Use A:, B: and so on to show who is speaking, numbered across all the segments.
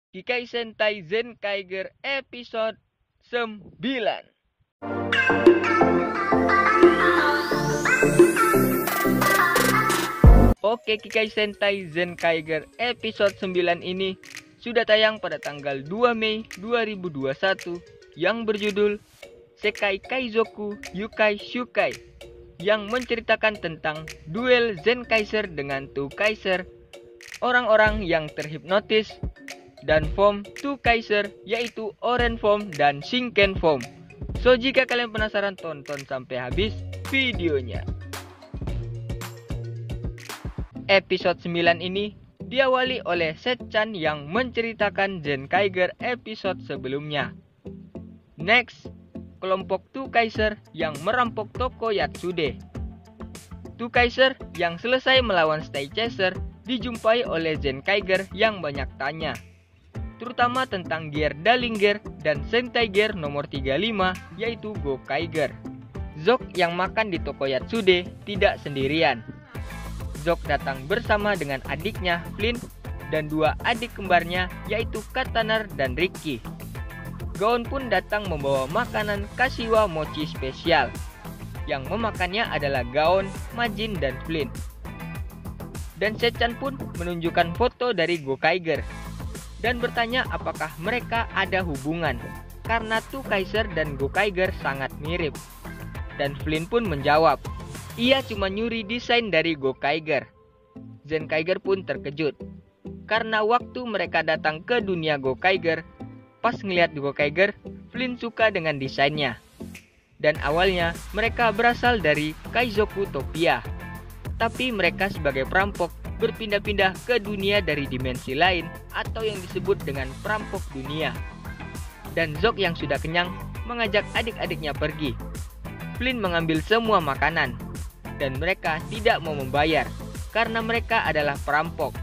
A: Kikai Sentai Zenkaiger episode 9. Oke, Kikai Sentai Zenkaiger episode 9 ini sudah tayang pada tanggal 2 Mei 2021 yang berjudul Sekai Kaizoku Yukai Shukai, yang menceritakan tentang duel Zenkaiser dengan Two Kaiser, orang-orang yang terhipnotis, dan form Two Kaiser yaitu Orange Form dan Shinken Form. So jika kalian penasaran, tonton sampai habis videonya. Episode 9 ini diawali oleh Setchan yang menceritakan Zenkaiger episode sebelumnya. Next, kelompok Two Kaiser yang merampok toko Yatsude. Two Kaiser yang selesai melawan Stay Chaser dijumpai oleh Zenkaiger yang banyak tanya, terutama tentang gear Dalinger dan Sentai Gear nomor 35 yaitu Gokaiger. Zok yang makan di toko Yatsude tidak sendirian. Zok datang bersama dengan adiknya Flynn dan dua adik kembarnya yaitu Kataner dan Ricky. Gaon pun datang membawa makanan Kashiwa Mochi spesial. Yang memakannya adalah Gaon, Majin, dan Flynn. Dan Setchan pun menunjukkan foto dari Gokaiger dan bertanya apakah mereka ada hubungan, karena Two Kaiser dan Gokaiger sangat mirip. Dan Flynn pun menjawab, ia cuma nyuri desain dari Gokaiger. Zenkaiger pun terkejut, karena waktu mereka datang ke dunia Gokaiger, pas ngeliat Gokaiger, Flynn suka dengan desainnya. Dan awalnya mereka berasal dari Kaizoku Topia, tapi mereka sebagai perampok berpindah-pindah ke dunia dari dimensi lain atau yang disebut dengan perampok dunia. Dan Zok yang sudah kenyang mengajak adik-adiknya pergi. Flynn mengambil semua makanan dan mereka tidak mau membayar karena mereka adalah perampok.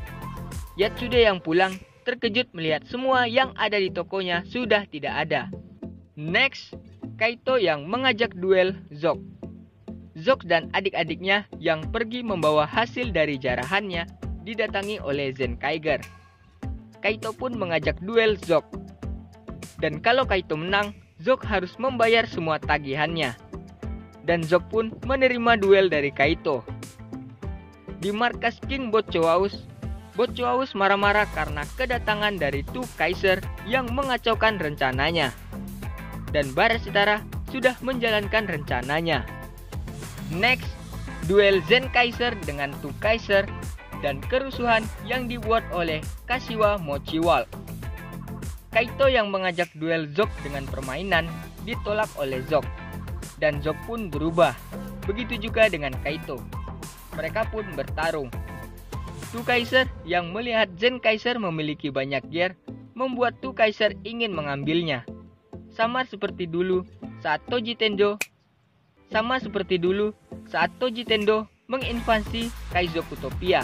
A: Yatsude yang pulang terkejut melihat semua yang ada di tokonya sudah tidak ada. Next, Kaito yang mengajak duel Zok. Zok dan adik-adiknya yang pergi membawa hasil dari jarahannya didatangi oleh Zenkaiger. Kaito pun mengajak duel Zok. Dan kalau Kaito menang, Zok harus membayar semua tagihannya. Dan Zok pun menerima duel dari Kaito. Di markas King Botchoaus marah-marah karena kedatangan dari Two Kaiser yang mengacaukan rencananya. Dan Barashitara sudah menjalankan rencananya. Next, duel Zenkaiser dengan Two Kaiser dan kerusuhan yang dibuat oleh Kashiwa Mochi Walk. Kaito yang mengajak duel Zok dengan permainan ditolak oleh Zok, dan Zok pun berubah. Begitu juga dengan Kaito. Mereka pun bertarung. Two Kaiser yang melihat Zenkaiser memiliki banyak gear membuat Two Kaiser ingin mengambilnya. Sama seperti dulu saat Toji Tendo menginvasi Kaizoku Topia.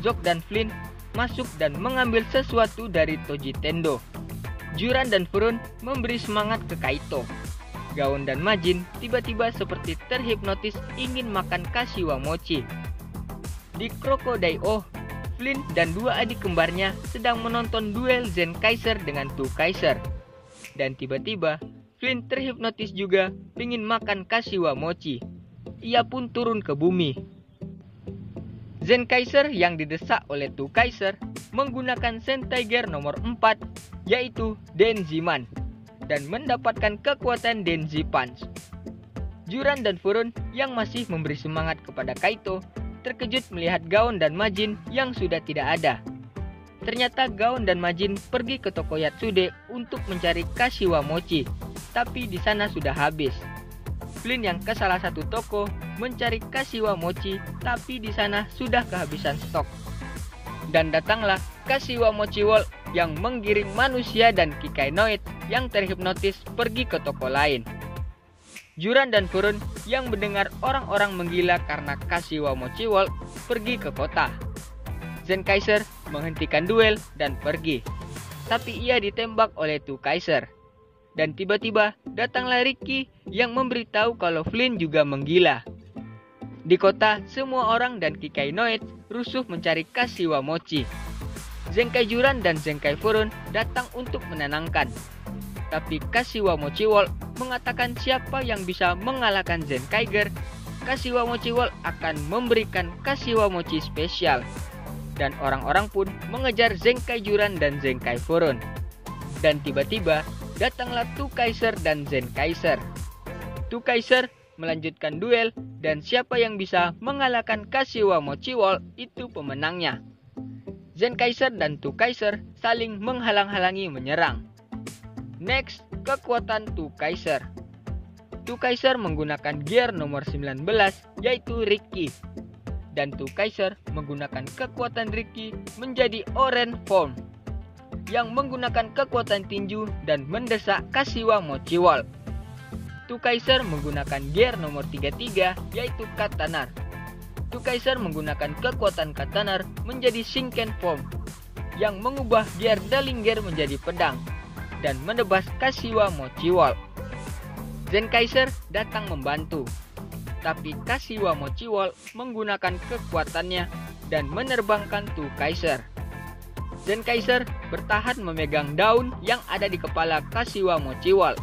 A: Zok dan Flynn masuk dan mengambil sesuatu dari Toji Tendo. Juran dan Furun memberi semangat ke Kaito. Gaon dan Majin tiba-tiba seperti terhipnotis ingin makan Kashiwa Mochi. Di Crocodile, Flynn dan dua adik kembarnya sedang menonton duel Zenkaiser dengan Two Kaiser. Dan tiba-tiba Flynn terhipnotis juga ingin makan Kashiwa Mochi. Ia pun turun ke bumi. Zenkaiser yang didesak oleh Two Kaiser menggunakan Sentai Gear nomor 4 yaitu Denziman dan mendapatkan kekuatan Denzi Punch. Juran dan Furun yang masih memberi semangat kepada Kaito terkejut melihat Gaon dan Majin yang sudah tidak ada. Ternyata Gaon dan Majin pergi ke toko Yatsude untuk mencari Kashiwa Mochi, tapi di sana sudah habis. Flynn yang ke salah satu toko mencari Kashiwa Mochi, tapi di sana sudah kehabisan stok. Dan datanglah Kashiwa Mochi Wall yang menggiring manusia dan Kikainoid yang terhipnotis pergi ke toko lain. Juran dan Furun yang mendengar orang-orang menggila karena Kashiwa Mochi Wall pergi ke kota. Zenkaiser menghentikan duel dan pergi, tapi ia ditembak oleh Two Kaiser. Dan tiba-tiba datanglah Ricky yang memberitahu kalau Flynn juga menggila. Di kota, semua orang dan Kikainoid rusuh mencari Kashiwa Mochi. Zenkai Juran dan Zenkai Furon datang untuk menenangkan. Tapi Kashiwa Mochiwall mengatakan siapa yang bisa mengalahkan Zenkaiger, Kashiwa Mochiwall akan memberikan Kashiwa Mochi spesial. Dan orang-orang pun mengejar Zenkai Juran dan Zenkai Furon. Dan tiba-tiba datanglah Two Kaiser dan Zen Kaiser. Two Kaiser melanjutkan duel dan siapa yang bisa mengalahkan Kashiwa Mochiwall itu pemenangnya. Zen Kaiser dan Two Kaiser saling menghalang-halangi menyerang. Next, kekuatan Two Kaiser. Two Kaiser menggunakan gear nomor 19 yaitu Riki. Dan Two Kaiser menggunakan kekuatan Riki menjadi Orange Form yang menggunakan kekuatan tinju dan mendesak Kashiwa Mochiwall. Two Kaiser menggunakan gear nomor 33 yaitu Katanar. Two Kaiser menggunakan kekuatan Katanar menjadi Shinken Form yang mengubah gear Dalinger menjadi pedang dan menebas Kashiwa Mochiwall. Zen Kaiser datang membantu, tapi Kashiwa Mochiwall menggunakan kekuatannya dan menerbangkan Two Kaiser. Zen Kaiser bertahan memegang daun yang ada di kepala Kashiwa Mochiwall,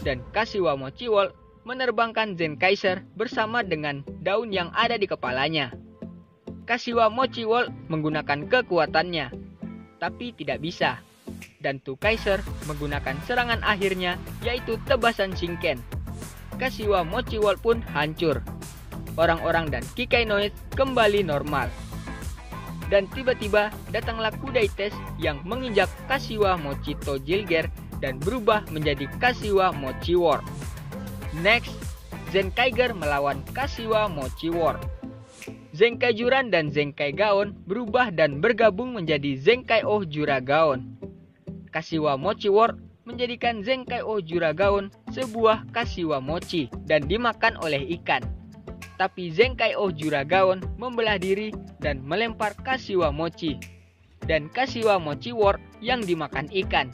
A: dan Kashiwa Mochiwall menerbangkan Zen Kaiser bersama dengan daun yang ada di kepalanya. Kashiwa Mochiwall menggunakan kekuatannya, tapi tidak bisa. Dan Two Kaiser menggunakan serangan akhirnya yaitu tebasan Shinken. Kashiwa Mochiwall pun hancur. Orang-orang dan Kikainoid kembali normal. Dan tiba-tiba datanglah Kudaites yang menginjak Kashiwa Mochi Tojilger dan berubah menjadi Kashiwa Mochi War. Next, Zenkaiger melawan Kashiwa Mochi War. Zenkai Juran dan Zenkai Gaon berubah dan bergabung menjadi Zenkai Oh Juragaon. Kashiwa Mochi War menjadikan Zenkai Oh Juragaon sebuah Kashiwa Mochi dan dimakan oleh ikan. Tapi Zenkai Oh Juragaon membelah diri dan melempar Kashiwa Mochi. Dan Kashiwa Mochi War yang dimakan ikan.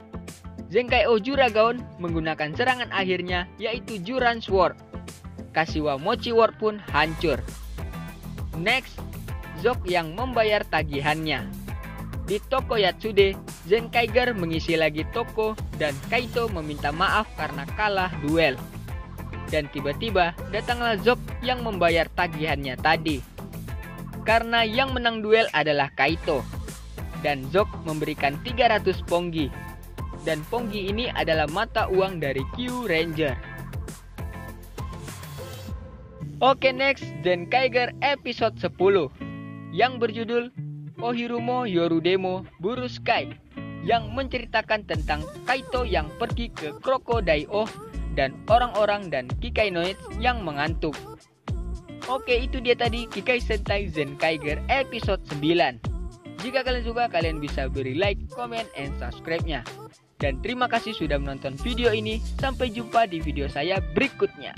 A: Zenkai Oh Juragaon menggunakan serangan akhirnya yaitu Juran Sword. Kashiwa Mochi War pun hancur. Next, Zok yang membayar tagihannya. Di toko Yatsude, Zenkaiger mengisi lagi toko dan Kaito meminta maaf karena kalah duel. Dan tiba-tiba datanglah Zok yang membayar tagihannya tadi. Karena yang menang duel adalah Kaito. Dan Zok memberikan 300 ponggi. Dan ponggi ini adalah mata uang dari Q Ranger. Oke, next, Zenkaiger episode 10 yang berjudul Ohirumo Yorudemo Buru Sky, yang menceritakan tentang Kaito yang pergi ke Crocodile dan orang-orang dan Kikainoids yang mengantuk. Oke, itu dia tadi Kikai Sentai Zenkaiger episode 9. Jika kalian suka, kalian bisa beri like, comment, and subscribe-nya. Dan terima kasih sudah menonton video ini. Sampai jumpa di video saya berikutnya.